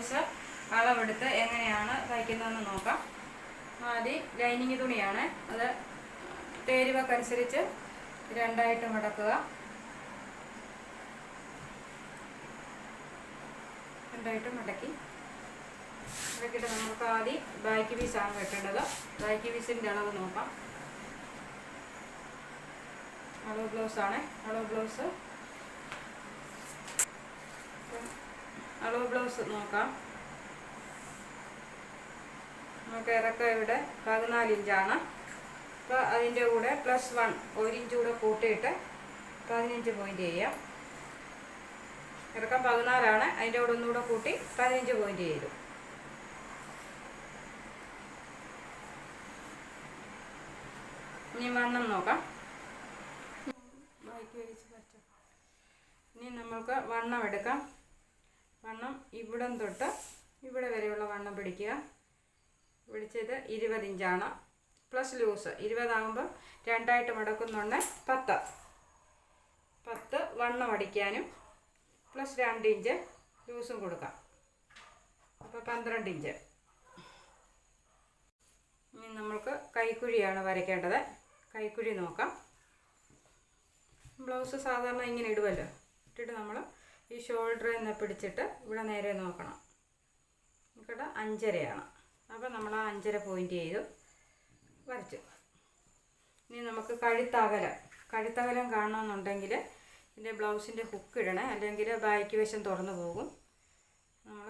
Blouse അളവെടുത്ത് എങ്ങനെയാണ് തയ്ക്കുന്നതെന്ന് നോക്കാം. ആദ്യം ലൈനിങ് തുണിയാണ്, അത് തേരുവക്കനുസരിച്ച് രണ്ടായിട്ട് മടക്കുക. രണ്ടായിട്ട് മടക്കിയിട്ട് നമുക്ക് ആദ്യം ബാക്ക് പീസാണ് വെട്ടേണ്ടത്. ബാക്ക് പീസിൻ്റെ അളവ് നോക്കാം. അളവ് ബ്ലൗസാണ്. അളവ് ബ്ലൗസ് നോക്കാം. നമുക്ക് ഇറക്കം ഇവിടെ 14 ഇഞ്ചാണ്. അപ്പോൾ അതിൻ്റെ കൂടെ +1 1 ഇഞ്ച് കൂടെ കൂട്ടിയിട്ട് 15 പോയിൻ്റ് ചെയ്യാം. ഇറക്കം 14ആണ്, അതിൻ്റെ കൂടെ ഒന്നുകൂടെ കൂട്ടി 15 പോയിൻ്റ് ചെയ്തു. ഇനി വണ്ണം നോക്കാം. ഇനി നമ്മൾക്ക് വണ്ണം എടുക്കാം. വണ്ണം ഇവിടം തൊട്ട് ഇവിടെ വരെയുള്ള വണ്ണം പിടിക്കുക. പിടിച്ചത് 20 ഇഞ്ചാണ്. പ്ലസ് ലൂസ് 20 ആകുമ്പോൾ രണ്ടായിട്ട് മടക്കുന്നുണ്ട് 10 വണ്ണം അടിക്കാനും +2 ഇഞ്ച് ലൂസും കൊടുക്കാം. അപ്പോൾ 12 ഇഞ്ച്. ഇനി നമ്മൾക്ക് കൈക്കുഴിയാണ് വരയ്ക്കേണ്ടത്. കൈക്കുഴി നോക്കാം. ബ്ലൗസ് സാധാരണ ഇങ്ങനെ ഇടുമല്ലോ, ഇട്ടിട്ട് നമ്മൾ ഈ ഷോൾഡറിൽ നിന്ന് പിടിച്ചിട്ട് ഇവിടെ നേരെ നോക്കണം. ഇവിടെ 5.5 അപ്പോൾ നമ്മൾ ആ 5.5 പോയിൻ്റ് ചെയ്തു വരച്ചു. ഇനി നമുക്ക് കഴുത്തകലം കാണണമെന്നുണ്ടെങ്കിൽ ഇതിൻ്റെ ബ്ലൗസിൻ്റെ ഹുക്ക് ഇടണേ, അല്ലെങ്കിൽ ബാക്ക് വശം തുറന്നു പോകും. നമ്മൾ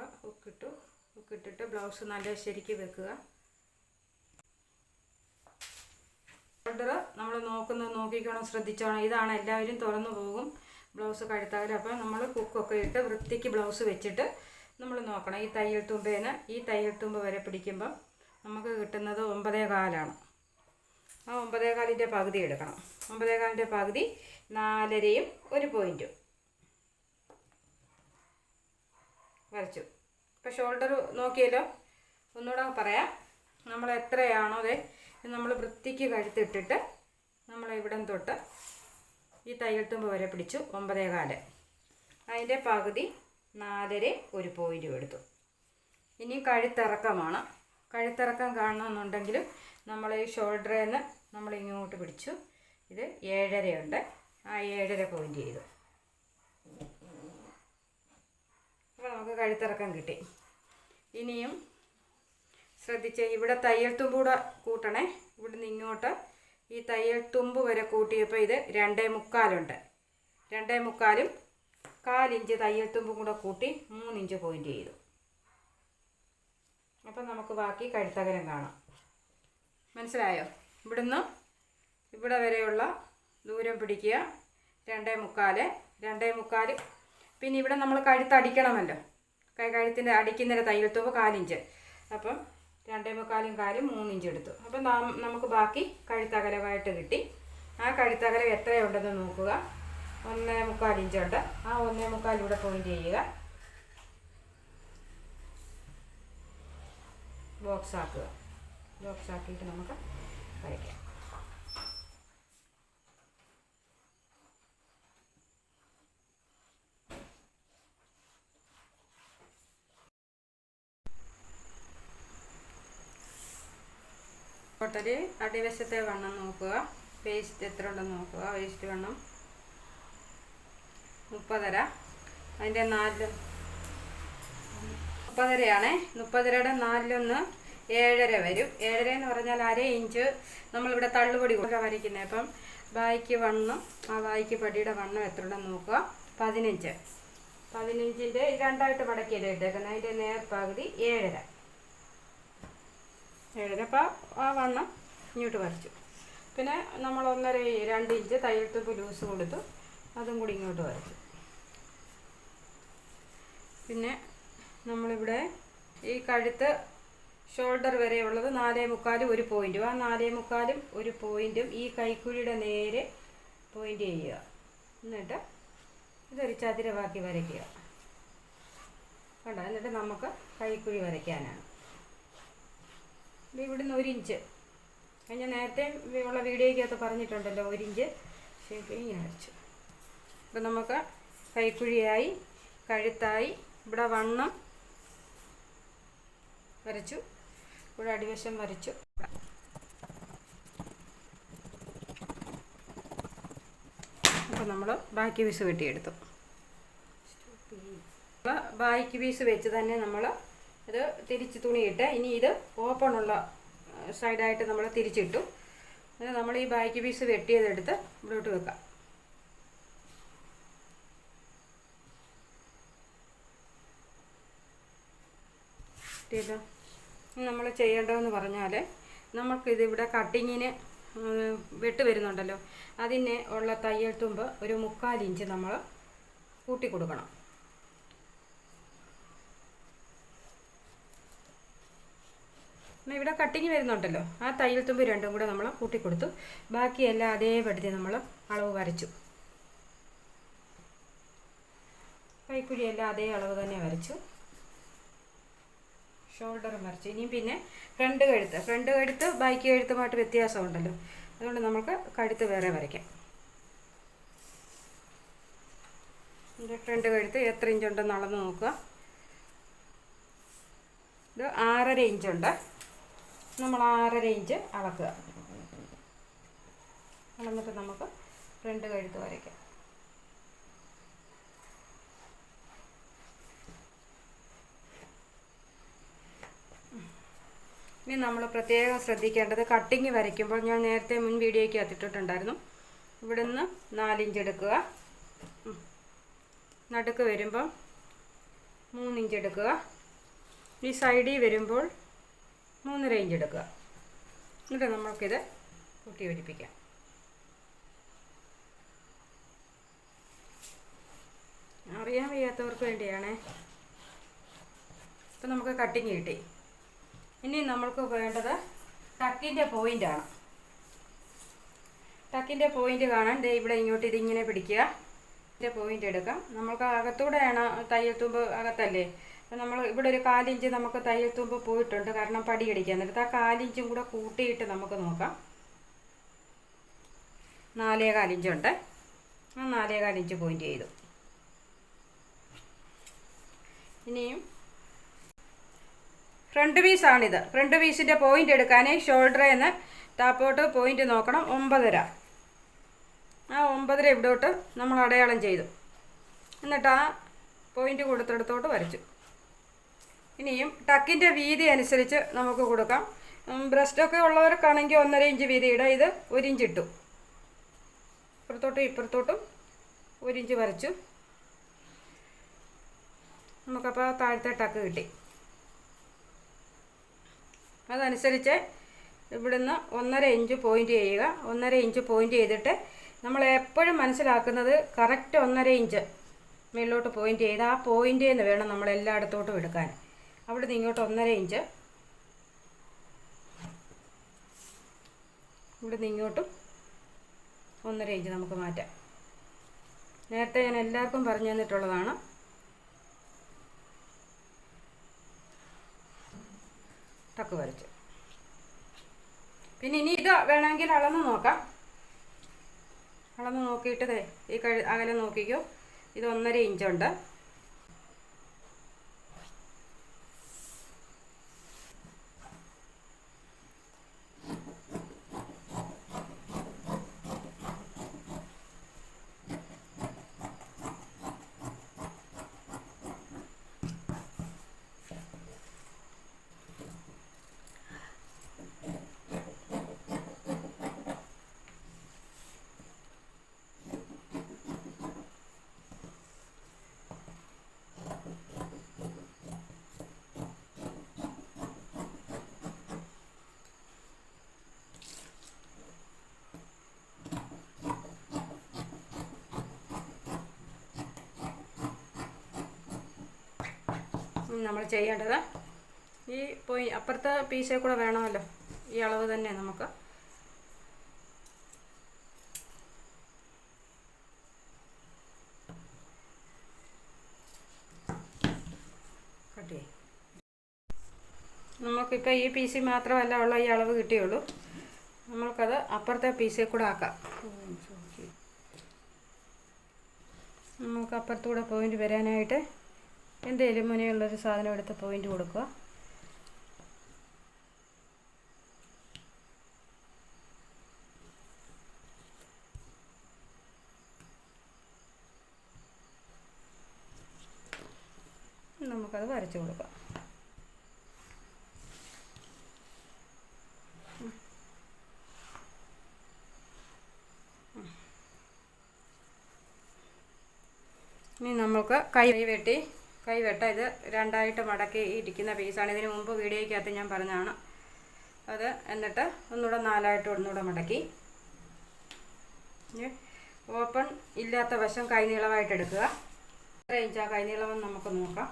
ഹുക്കിട്ടിട്ട് ബ്ലൗസ് നല്ല ശരിക്ക് വെക്കുക. ഷോൾഡർ നമ്മൾ നോക്കിക്കണം, ശ്രദ്ധിച്ചോണം. ഇതാണ് എല്ലാവരും തുറന്നു പോകും ബ്ലൗസ് കഴുത്തകലം. അപ്പോൾ നമ്മൾ ഹുക്കൊക്കെ ഇട്ട് വൃത്തിക്ക് ബ്ലൗസ് വെച്ചിട്ട് നമ്മൾ നോക്കണം. ഈ തയ്യൽ തുമ്പ് വരെ പിടിക്കുമ്പം നമുക്ക് കിട്ടുന്നത് 9.25. ആ 9.25ൻ്റെ പകുതി എടുക്കണം. 9.25ൻ്റെ പകുതി 4.5യും 1 പോയിൻറ്റും വരച്ചു. ഇപ്പോൾ ഷോൾഡർ നോക്കിയല്ലോ, ഒന്നുകൂടെ പറയാം. നമ്മൾ എത്രയാണോ നമ്മൾ വൃത്തിക്ക് കഴുത്തിട്ടിട്ട് നമ്മൾ ഇവിടം തൊട്ട് ഈ തയ്യൽ തുമ്പ് വരെ പിടിച്ചു 9.25. അതിൻ്റെ പകുതി 4.5 1 പോയിൻറ്റും എടുത്തു. ഇനി കഴുത്തിറക്കമാണ്. കഴുത്തിറക്കം കാണണമെന്നുണ്ടെങ്കിൽ നമ്മൾ ഈ ഷോൾഡറിൽ നിന്ന് നമ്മൾ ഇങ്ങോട്ട് പിടിച്ചു. ഇത് 7.5 ഉണ്ട്, ആ 7.5 പോയിൻ്റ് ചെയ്തു. അപ്പോൾ നമുക്ക് കഴുത്തിറക്കം കിട്ടി. ഇനിയും ശ്രദ്ധിച്ച് ഇവിടെ തയ്യൽ തുമ്പ് കൂടെ കൂട്ടണേ. ഇവിടുന്ന് ഇങ്ങോട്ട് ഈ തയ്യൽ തുമ്പ് വരെ കൂട്ടിയപ്പോൾ ഇത് 2.25 ഉണ്ട്. 2.25 1/4 ഇഞ്ച് തയ്യൽ തുമ്പും കൂടെ കൂട്ടി 3 ഇഞ്ച് പോയിൻ്റ് ചെയ്തു. അപ്പം നമുക്ക് ബാക്കി കഴുത്തകലം കാണാം. മനസ്സിലായോ? ഇവിടുന്ന് ഇവിടെ വരെയുള്ള ദൂരം പിടിക്കുക 2.25. പിന്നെ ഇവിടെ നമ്മൾ കഴുത്തടിക്കണമല്ലോ, കഴുത്തിൻ്റെ അടിക്കുന്നതിന് തയ്യൽ തുമ്പ് 1/4 ഇഞ്ച്. അപ്പം 2.25 3 ഇഞ്ച് എടുത്തു. അപ്പം നമുക്ക് ബാക്കി കഴുത്തകലമായിട്ട് കിട്ടി. ആ കഴുത്തകലം എത്രയുണ്ടെന്ന് നോക്കുക. 1.25 ഇഞ്ചുണ്ട്. ആ 1.25 ഇവിടെ പോയിൻ്റ് ചെയ്യുക. ബോക്സ് ആക്കിയിട്ട് നമുക്ക് വരയ്ക്കാം. ടോട്ടല് അടിവശത്തെ വണ്ണം നോക്കുക. വേസ്റ്റ് എത്ര ഉണ്ടെന്ന് നോക്കുക. വേസ്റ്റ് വണ്ണം 30.5. അതിൻ്റെ 30.5 30.5യുടെ 4 7.5 വരും. 7.5 എന്ന് പറഞ്ഞാൽ 1/2 ഇഞ്ച് നമ്മളിവിടെ തള്ളുപടി കൊണ്ട് വരയ്ക്കുന്നത്. അപ്പം ബായ്ക്ക് വണ്ണം, ആ ബായ്ക്ക് പടിയുടെ വണ്ണം എത്ര ഉണ്ടെന്ന് നോക്കുക. 15. 15ൻ്റെ രണ്ടായിട്ട് മടക്കിയല്ലേ ഇട്ടേക്കുന്നത്. അതിൻ്റെ നേർപകുതി 7.5. അപ്പോൾ ആ വണ്ണം ഇങ്ങോട്ട് വരച്ചു. പിന്നെ നമ്മൾ 1.5 ഇഞ്ച് തയ്യൽ തുമ്പ് ലൂസ് കൊടുത്തു, അതും കൂടി ഇങ്ങോട്ട് വരച്ചു. പിന്നെ നമ്മളിവിടെ ഈ കഴുത്ത് ഷോൾഡർ വരെയുള്ളത് 4.25 1 പോയിൻറ്റും. ആ 4.25 1 പോയിൻറ്റും ഈ കൈക്കുഴിയുടെ നേരെ പോയിൻ്റ് ചെയ്യുക. എന്നിട്ട് ഇതൊരു ചതുരമാക്കി വരയ്ക്കുക. കണ്ടോ? എന്നിട്ട് നമുക്ക് കൈക്കുഴി വരയ്ക്കാനാണ്. ഇവിടുന്ന് 1 ഇഞ്ച് ഞാൻ നേരത്തെ ഉള്ള വീഡിയോയ്ക്കകത്ത് പറഞ്ഞിട്ടുണ്ടല്ലോ, 1 ഇഞ്ച് ഷേപ്പിൽ ഇങ്ങനെ വരച്ചു. അപ്പം നമുക്ക് കൈക്കുഴിയായി, കഴുത്തായി. ഇവിടെ വണ്ണം വരച്ചു, ഇവിടെ അടിവശം വരച്ചു. അപ്പോൾ നമ്മൾ ബാക്കി പീസ് വെട്ടിയെടുത്തു. ബാക്കി പീസ് വെച്ച് തന്നെ നമ്മൾ ഇത് തിരിച്ച് തുണിയിട്ട്, ഇനി ഇത് ഓപ്പണുള്ള സൈഡായിട്ട് നമ്മൾ തിരിച്ചിട്ടു. അത് നമ്മൾ ഈ ബാക്കി പീസ് വെട്ടിയതെടുത്ത് ഇവിടോട്ട് വെക്കാം. കിട്ടിയല്ലോ. നമ്മൾ ചെയ്യേണ്ടതെന്ന് പറഞ്ഞാൽ, നമുക്കിതിവിടെ കട്ടിങ്ങിന് വെട്ട് വരുന്നുണ്ടല്ലോ, അതിന് ഉള്ള തയ്യൽ തുമ്പ് ഒരു 3/4 ഇഞ്ച് നമ്മൾ കൂട്ടി കൊടുക്കണം. ഇവിടെ കട്ടിങ് വരുന്നുണ്ടല്ലോ, ആ തയ്യൽ തുമ്പ് രണ്ടും കൂടെ നമ്മൾ കൂട്ടിക്കൊടുത്തു. ബാക്കിയെല്ലാം അതേപടി നമ്മൾ അളവ് വരച്ചു. കൈക്കുഴിയെല്ലാം അതേ അളവ് തന്നെ വരച്ചു. ഷോൾഡറും വരച്ചു. ഇനിയും പിന്നെ ഫ്രണ്ട് കഴുത്ത് ബാക്കി കഴുത്തുമായിട്ട് വ്യത്യാസമുണ്ടല്ലോ, അതുകൊണ്ട് നമുക്ക് കഴുത്ത് വേറെ വരയ്ക്കാം. ഫ്രണ്ട് കഴുത്ത് എത്ര ഇഞ്ചുണ്ടെന്ന് അളന്ന് നോക്കുക. ഇത് 6.5 ഇഞ്ചുണ്ട്. നമ്മൾ 6.5 ഇഞ്ച് അളക്കുക. അളന്നിട്ട് നമുക്ക് ഫ്രണ്ട് കഴുത്ത് വരയ്ക്കാം. ഇനി നമ്മൾ പ്രത്യേകം ശ്രദ്ധിക്കേണ്ടത്, കട്ടിങ് വരയ്ക്കുമ്പോൾ ഞാൻ നേരത്തെ മുൻ വീഡിയോയ്ക്ക് എത്തിയിട്ടുണ്ടായിരുന്നു. ഇവിടെ നിന്ന് 4 ഇഞ്ച് എടുക്കുക. നടുക്ക് വരുമ്പം 3 ഇഞ്ച് എടുക്കുക. ഈ സൈഡിൽ വരുമ്പോൾ 3.5 ഇഞ്ച് എടുക്കുക. എന്നിട്ട് നമുക്കിത് കൂട്ടി യോജിപ്പിക്കാം. അറിയാൻ വയ്യാത്തവർക്ക് വേണ്ടിയാണേ. ഇപ്പം നമുക്ക് കട്ടിങ് കിട്ടി. ഇനി നമ്മൾക്ക് വേണ്ടത് ടക്കിൻ്റെ പോയിൻ്റാണ്. ടക്കിൻ്റെ പോയിൻ്റ് കാണാൻ ഇവിടെ ഇങ്ങോട്ട് ഇതിങ്ങനെ പിടിക്കുക. ഇതിൻ്റെ പോയിൻ്റ് എടുക്കാം. നമ്മൾക്ക് അകത്തൂടെയാണ് തയ്യൽ തുമ്പ്, അകത്തല്ലേ. അപ്പം നമ്മൾ ഇവിടെ ഒരു 4 ഇഞ്ച് നമുക്ക് തയ്യൽ തുമ്പ് പോയിട്ടുണ്ട്, കാരണം പടിയടിക്കാൻ നേരത്ത്. ആ 4 ഇഞ്ചും കൂടെ കൂട്ടിയിട്ട് നമുക്ക് നോക്കാം. 4.25 ഇഞ്ചുണ്ട്. ആ 4.25 ഇഞ്ച് പോയിൻ്റ് ചെയ്തു. ഇനിയും ഫ്രണ്ട് പീസാണിത്. ഫ്രണ്ട് പീസിൻ്റെ പോയിൻ്റ് എടുക്കാൻ ഷോൾഡറിൽ നിന്ന് താപ്പോട്ട് പോയിൻ്റ് നോക്കണം. 9.5. ആ 9.5 ഇവിടോട്ട് നമ്മൾ അടയാളം ചെയ്തു. എന്നിട്ട് ആ പോയിൻ്റ് കൊടുത്തെടുത്തോട്ട് വരച്ചു. ഇനിയും ടക്കിൻ്റെ വീതി അനുസരിച്ച് നമുക്ക് കൊടുക്കാം. ബ്രസ്റ്റൊക്കെ ഉള്ളവർക്കാണെങ്കിൽ 1.5 ഇഞ്ച് വീതി ഇടാം. ഇത് 1 ഇഞ്ച് ഇട്ടു. ഇപ്പുറത്തോട്ടും ഇപ്പുറത്തോട്ടും 1 ഇഞ്ച് വരച്ചു. നമുക്കപ്പോൾ താഴത്തെ ടക്ക് കിട്ടി. അതനുസരിച്ച് ഇവിടുന്ന് 1.5 ഇഞ്ച് പോയിൻ്റ് ചെയ്യുക. 1.5 ഇഞ്ച് പോയിൻ്റ് ചെയ്തിട്ട് നമ്മൾ എപ്പോഴും മനസ്സിലാക്കുന്നത് കറക്റ്റ് 1.5 ഇഞ്ച് മേളിലോട്ട് പോയിൻ്റ് ചെയ്ത് ആ പോയിൻ്റിൽ നിന്ന് വേണം നമ്മൾ എല്ലായിടത്തോട്ടും എടുക്കാൻ. അവിടെ നിന്ന് ഇങ്ങോട്ട് 1.5 ഇഞ്ച്, ഇവിടെ നിന്ന് ഇങ്ങോട്ടും 1.5 ഇഞ്ച് നമുക്ക് മാറ്റാം. നേരത്തെ ഞാൻ എല്ലാവർക്കും പറഞ്ഞു തന്നിട്ടുള്ളതാണ്. ടക്ക് വരച്ചു. പിന്നെ ഇനി ഇത് വേണമെങ്കിൽ അളന്ന് നോക്കാം. അളന്ന് നോക്കിയിട്ട് ഈ അകലം നോക്കിക്കോ. ഇത് 1.5 ഇഞ്ചുണ്ട്. നമ്മൾ ചെയ്യേണ്ടത് ഈ അപ്പുറത്തെ പീസിൽ കൂടെ വേണമല്ലോ, ഈ അളവ് തന്നെ നമുക്ക് കട്ട് ചെയ്യാം. നമുക്കിപ്പോൾ ഈ പീസിൽ മാത്രമല്ല ഉള്ള ഈ അളവ് കിട്ടിയുള്ളൂ. നമ്മൾക്കത് അപ്പുറത്തെ പീസിൽ കൂടെ ആക്കാം. നമുക്ക് അപ്പുറത്തൂടെ പോയിൻ്റ് വരാനായിട്ട് എന്തെങ്കിലും മുനെയുള്ളൊരു സാധനം എടുത്ത് പോയിൻ്റ് കൊടുക്കുക. വരച്ചു കൊടുക്കാം. ഇനി നമുക്ക് കൈ വെട്ട ഇത് രണ്ടായിട്ട് മടക്കി ഇരിക്കുന്ന പീസാണ്. ഇതിന് മുമ്പ് വീഡിയോയ്ക്കകത്ത് ഞാൻ പറഞ്ഞതാണ് അത്. എന്നിട്ട് ഒന്നുകൂടെ നാലായിട്ട് ഒന്നുകൂടെ മടക്കി ഓപ്പൺ ഇല്ലാത്ത വശം കൈനീളമായിട്ട് എടുക്കുക. എത്ര ഇഞ്ചാ കൈനീളമെന്ന് നമുക്ക് നോക്കാം.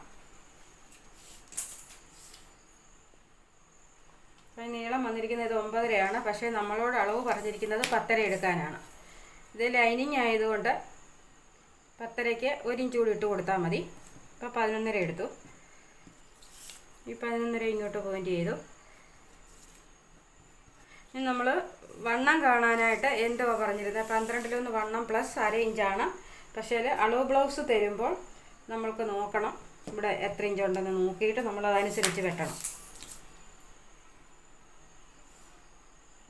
കൈനീളം വന്നിരിക്കുന്നത് 9.5 പക്ഷേ നമ്മളോട് അളവ് പറഞ്ഞിരിക്കുന്നത് 10.5 എടുക്കാനാണ്. ഇത് ലൈനിങ് ആയതുകൊണ്ട് 10.5ക്ക് 1 ഇഞ്ച് കൂടി ഇട്ട് കൊടുത്താൽ മതി. ഇപ്പോൾ 11.5 എടുത്തു. ഈ 11.5 ഇങ്ങോട്ട് പോയിൻ്റ് ചെയ്തു. ഇനി നമ്മൾ വണ്ണം കാണാനായിട്ട് എന്തുവാ പറഞ്ഞിരുന്നത്? 12-1 വണ്ണം പ്ലസ് 1/2 ഇഞ്ചാണ്. പക്ഷേ അളവ് ബ്ലൗസ് തരുമ്പോൾ നമ്മൾക്ക് നോക്കണം ഇവിടെ എത്ര ഇഞ്ചുണ്ടെന്ന് നോക്കിയിട്ട് നമ്മൾ അതനുസരിച്ച് വെട്ടണം.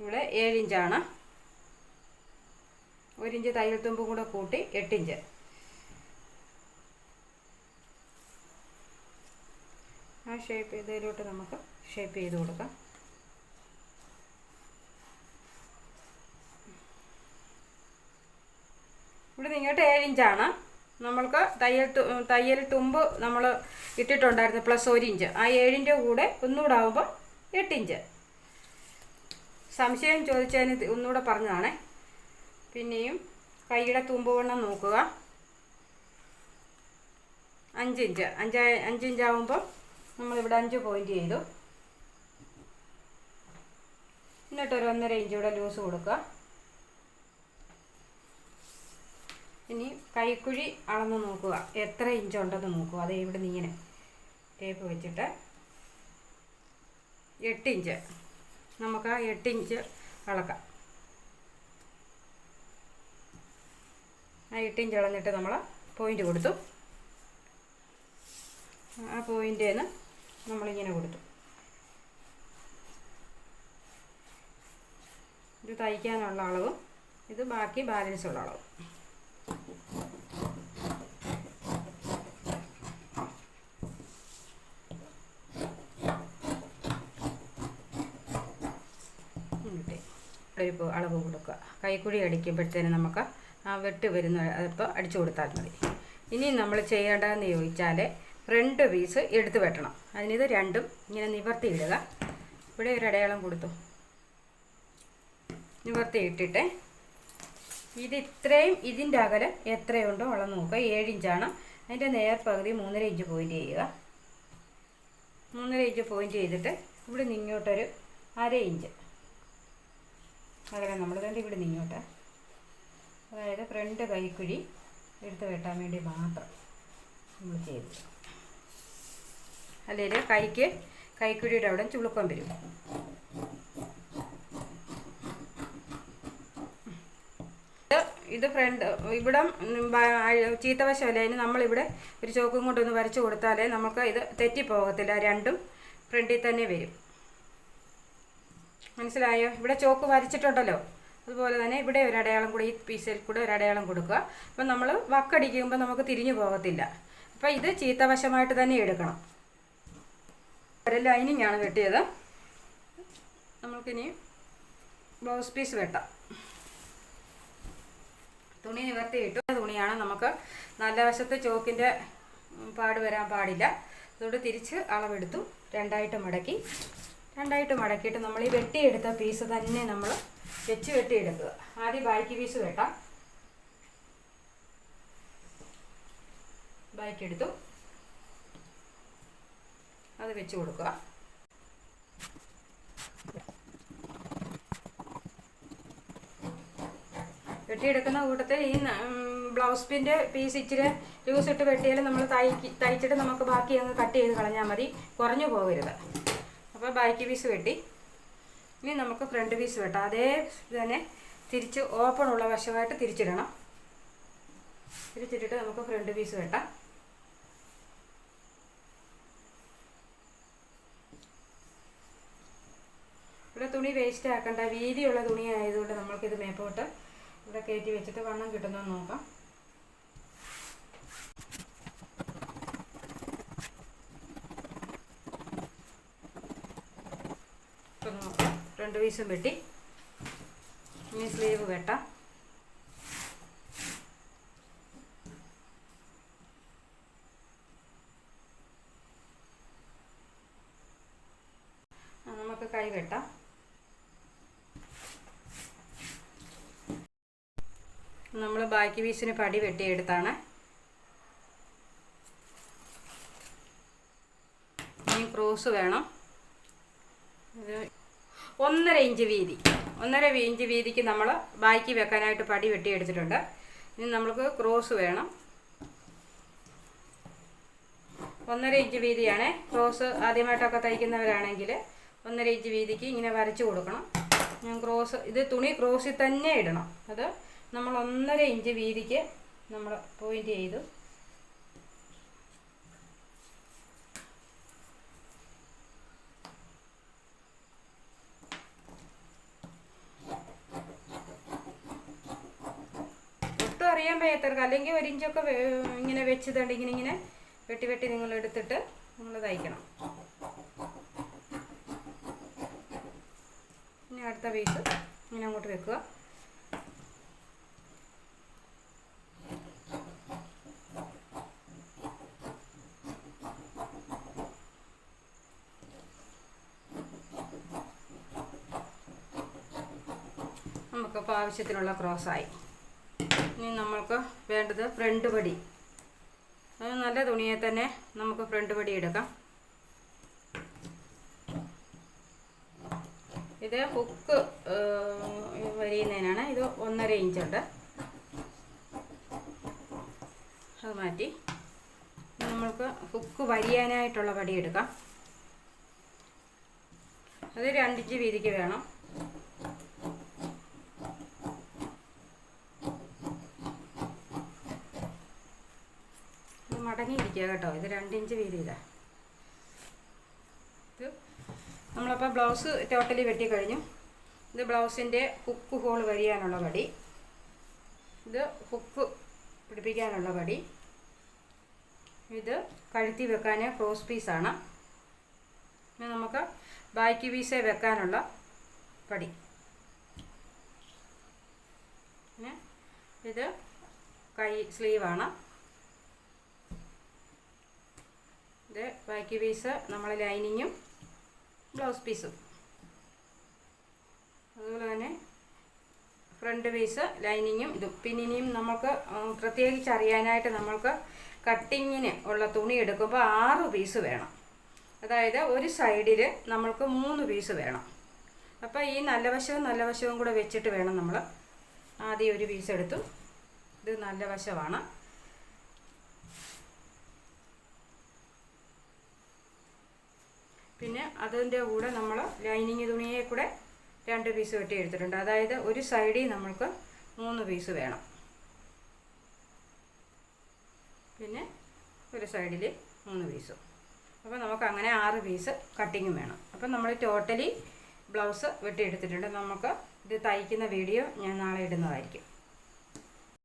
ഇവിടെ 7 ഇഞ്ചാണ്. 1 ഇഞ്ച് തയ്യൽ തുമ്പും കൂടെ കൂട്ടി 8 ഇഞ്ച്. ആ ഷേപ്പ് ഇതിലോട്ട് നമുക്ക് ഷേപ്പ് ചെയ്ത് കൊടുക്കാം. ഇവിടെ ഇങ്ങോട്ട് 7 ഇഞ്ചാണ്. നമ്മൾക്ക് തയ്യൽ തുമ്പ് നമ്മൾ ഇട്ടിട്ടുണ്ടായിരുന്നു പ്ലസ് 1 ഇഞ്ച്. ആ 7ൻ്റെ കൂടെ ഒന്നുകൂടെ ആകുമ്പോൾ 8 ഇഞ്ച്. സംശയം ചോദിച്ചതിന് ഒന്നുകൂടെ പറഞ്ഞതാണേ. പിന്നെയും കൈയുടെ തുമ്പ് വണ്ണം നോക്കുക. 5 ഇഞ്ച്. 5 ഇഞ്ചാകുമ്പോൾ നമ്മളിവിടെ 5 പോയിൻ്റ് ചെയ്തു. എന്നിട്ടൊരു 1.5 ഇഞ്ച് കൂടെ ലൂസ് കൊടുക്കുക. ഇനി കൈക്കുഴി അളന്ന് നോക്കുക, എത്ര ഇഞ്ചുണ്ടെന്ന് നോക്കുക. അത് ഇവിടെ നിന്ന് ഇങ്ങനെ ടേപ്പ് വെച്ചിട്ട് 8 ഇഞ്ച് നമുക്ക് ആ 8 ഇഞ്ച് അളക്കാം. ആ 8 ഇഞ്ച് അളന്നിട്ട് നമ്മൾ പോയിൻ്റ് കൊടുത്തു. ആ പോയിൻ്റിൽ നിന്ന് നമ്മളിങ്ങനെ കൊടുത്തു. ഇത് തയ്ക്കാനുള്ള അളവും ഇത് ബാക്കി ബാലൻസ് ഉള്ള അളവും. ഒരു അളവ് കൊടുക്കുക. കൈക്കുഴി അടിക്കുമ്പോഴത്തേന് നമുക്ക് ആ വെട്ട് വരുന്ന അപ്പോൾ അടിച്ചു കൊടുത്താൽ മതി. ഇനി നമ്മൾ ചെയ്യേണ്ടതെന്ന് ചോദിച്ചാൽ ഫ്രണ്ട് പീസ് എടുത്ത് വെട്ടണം. അതിനിത് രണ്ടും ഇങ്ങനെ നിവർത്തി ഇടുക. ഇവിടെ ഒരു അടയാളം കൊടുത്തു. നിവർത്തി ഇട്ടിട്ട് ഇത് ഇത്രയും ഇതിൻ്റെ അകലം എത്രയുണ്ടോ അളന്ന് നോക്കുക. 7 ഇഞ്ചാണ്. അതിൻ്റെ നേർപകുതി 3.5 ഇഞ്ച് പോയിൻ്റ് ചെയ്യുക. 3.5 ഇഞ്ച് പോയിൻ്റ് ചെയ്തിട്ട് ഇവിടെ നിങ്ങോട്ടൊരു 1/2 ഇഞ്ച് അകലം നമ്മൾ കണ്ട് ഇവിടെ നിങ്ങോട്ട്, അതായത് ഫ്രണ്ട് കൈക്കുഴി എടുത്ത് വെട്ടാൻ വേണ്ടി മാത്രം നമ്മൾ ചെയ്തു. അല്ലെങ്കിൽ കൈക്കുഴിയുടെ അവിടെ ചുളുക്കം വരും. ഇത് ഫ്രണ്ട് ഇവിടെ ചീത്തവശമല്ല. അതിന് നമ്മളിവിടെ ഒരു ചോക്കും കൊണ്ടൊന്ന് വരച്ച് കൊടുത്താലേ നമുക്ക് ഇത് തെറ്റിപ്പോകത്തില്ല. രണ്ടും ഫ്രണ്ടിൽ തന്നെ വരും. മനസ്സിലായോ? ഇവിടെ ചോക്ക് വരച്ചിട്ടുണ്ടല്ലോ, അതുപോലെ തന്നെ ഇവിടെ ഒരു അടയാളം കൂടി, ഈ പീസിൽ കൂടെ ഒരു അടയാളം കൊടുക്കുക. അപ്പം നമ്മൾ വക്കടിക്കുമ്പോൾ നമുക്ക് തിരിഞ്ഞു പോകത്തില്ല. അപ്പം ഇത് ചീത്തവശമായിട്ട് തന്നെ എടുക്കണം. ഒരു ലൈനിങ് ആണ് വെട്ടിയത്. നമുക്കിനി ബ്ലൗസ് പീസ് വെട്ടാം. തുണി നിവർത്തി ഇട്ടു. തുണിയാണ്. നമുക്ക് നല്ല വശത്ത് ചോക്കിൻ്റെ പാട് വരാൻ പാടില്ല. അതുകൊണ്ട് തിരിച്ച് അളവെടുത്തു. രണ്ടായിട്ട് മടക്കിയിട്ട് നമ്മൾ ഈ വെട്ടിയെടുത്ത പീസ് തന്നെ നമ്മൾ വെച്ച് വെട്ടിയെടുക്കുക. ആദ്യം ബാക്ക് പീസ് വെട്ടാം. ബാക്ക് എടുത്തു, അത് വെച്ച് കൊടുക്കുക. വെട്ടിയെടുക്കുന്ന കൂട്ടത്തിൽ ഈ ബ്ലൗസ് പിൻ്റെ പീസ് ഇച്ചിരി ലൂസ് ഇട്ട് വെട്ടിയാൽ നമ്മൾ തയ്ച്ചിട്ട് നമുക്ക് ബാക്കി അങ്ങ് കട്ട് ചെയ്ത് കളഞ്ഞാൽ മതി. കുറഞ്ഞു പോകരുത്. അപ്പോൾ ബാക്ക് പീസ് വെട്ടി. ഇനി നമുക്ക് ഫ്രണ്ട് പീസ് വെട്ടാം. അതേ തന്നെ തിരിച്ച് ഓപ്പൺ ഉള്ള വശമായിട്ട് തിരിച്ചിടണം. തിരിച്ചിട്ടിട്ട് നമുക്ക് ഫ്രണ്ട് പീസ് വെട്ടാം. ഇവിടെ തുണി വേസ്റ്റ് ആക്കണ്ട. വീതിയുള്ള തുണി ആയതുകൊണ്ട് നമ്മൾക്കിത് മേപ്പോട്ട് ഇവിടെ കയറ്റി വെച്ചിട്ട് വണ്ണം കിട്ടുന്നതെന്ന് നോക്കാം. ഇപ്പം നമുക്ക് 2 പീസും വെട്ടി. ഇനി സ്ലീവ് വെട്ടാം. നമുക്ക് കൈ വെട്ടാം. നമ്മൾ ബാക്കി പീസിന് പടി വെട്ടിയെടുത്താണ്. ഇനി ക്രോസ് വേണം. ഇത് 1.5 ഇഞ്ച് വീതി, 1.5 ഇഞ്ച് വീതിക്ക് നമ്മൾ ബാക്കി വെക്കാനായിട്ട് പടി വെട്ടിയെടുത്തിട്ടുണ്ട്. ഇനി നമുക്ക് ക്രോസ് വേണം. 1.5 ഇഞ്ച് വീതിയാണ് ക്രോസ്. ആദ്യമായിട്ടൊക്കെ തയ്ക്കുന്നവരാണെങ്കിൽ 1.5 ഇഞ്ച് വീതിക്ക് ഇങ്ങനെ വരച്ചു കൊടുക്കണം. ഞാൻ ക്രോസ്, ഇത് തുണി ക്രോസിൽ തന്നെ ഇടണം. അത് നമ്മൾ 1.5 ഇഞ്ച് വീതിക്ക് നമ്മൾ പോയിൻ്റ് ചെയ്തു. ഒട്ടും അറിയാൻ വയ്യാത്തവർക്ക് അല്ലെങ്കിൽ 1 ഇഞ്ചൊക്കെ ഇങ്ങനെ വെച്ചതുകൊണ്ട് ഇങ്ങനെ വെട്ടി വെട്ടി നിങ്ങൾ എടുത്തിട്ട് നിങ്ങൾ തയ്ക്കണം. ഇനി അടുത്ത പീസ് ഇങ്ങനെ അങ്ങോട്ട് വെക്കുക. നമുക്കിപ്പോൾ ആവശ്യത്തിനുള്ള ക്രോസായി. ഇനി നമ്മൾക്ക് വേണ്ടത് ഫ്രണ്ട് പടി. അത് നല്ല തുണിയെ തന്നെ നമുക്ക് ഫ്രണ്ട് പടി എടുക്കാം. ഇത് ഹുക്ക് വരിയുന്നതിനാണ്. ഇത് 1.5 ഇഞ്ചുണ്ട്. അത് മാറ്റി നമ്മൾക്ക് ഹുക്ക് വരിയാനായിട്ടുള്ള പടി എടുക്കാം. അത് 2 ഇഞ്ച് വീതിക്ക് വേണം. മടങ്ങിയിരിക്കുക കേട്ടോ. ഇത് 2 ഇഞ്ച് വീതി. ഇത് നമ്മളപ്പോൾ ബ്ലൗസ് ടോട്ടലി വെട്ടിക്കഴിഞ്ഞു. ഇത് ബ്ലൗസിൻ്റെ ഹുക്ക് ഹോൾ വരിയാനുള്ള പടി. ഇത് ഹുക്ക് പിടിപ്പിക്കാനുള്ള പടി. ഇത് കഴുത്തി വെക്കാൻ ക്രോസ് പീസാണ്. ഇനി നമുക്ക് ബാക്കി പീസേ വെക്കാനുള്ള പടി. പിന്നെ ഇത് കൈ സ്ലീവാണ്. ഇത് ബാക്കി പീസ് നമ്മൾ ലൈനിങ്ങും ബ്ലൗസ് പീസും. അതുപോലെ തന്നെ ഫ്രണ്ട് പീസ് ലൈനിങ്ങും ഇതും. പിന്നെ ഇനിയും നമുക്ക് പ്രത്യേകിച്ച് അറിയാനായിട്ട് നമ്മൾക്ക് കട്ടിങ്ങിന് ഉള്ള തുണി എടുക്കുമ്പോൾ 6 പീസ് വേണം. അതായത് ഒരു സൈഡിൽ നമ്മൾക്ക് 3 പീസ് വേണം. അപ്പോൾ ഈ നല്ല വശവും കൂടെ വെച്ചിട്ട് വേണം നമ്മൾ. ആദ്യം ഒരു പീസ് എടുത്തു. ഇത് നല്ല വശമാണ്. പിന്നെ അതിൻ്റെ കൂടെ നമ്മൾ ലൈനിങ് തുണിയെ കൂടെ 2 പീസ് വെട്ടി എടുത്തിട്ടുണ്ട്. അതായത് ഒരു സൈഡിൽ നമ്മൾക്ക് 3 പീസ് വേണം. പിന്നെ ഒരു സൈഡിൽ 3 പീസും. അപ്പോൾ നമുക്ക് അങ്ങനെ 6 പീസ് കട്ടിങ്ങും വേണം. അപ്പം നമ്മൾ ടോട്ടലി ബ്ലൗസ് വെട്ടിയെടുത്തിട്ടുണ്ട്. നമുക്ക് ഇത് തയ്ക്കുന്ന വീഡിയോ ഞാൻ നാളെ ഇടുന്നതായിരിക്കും.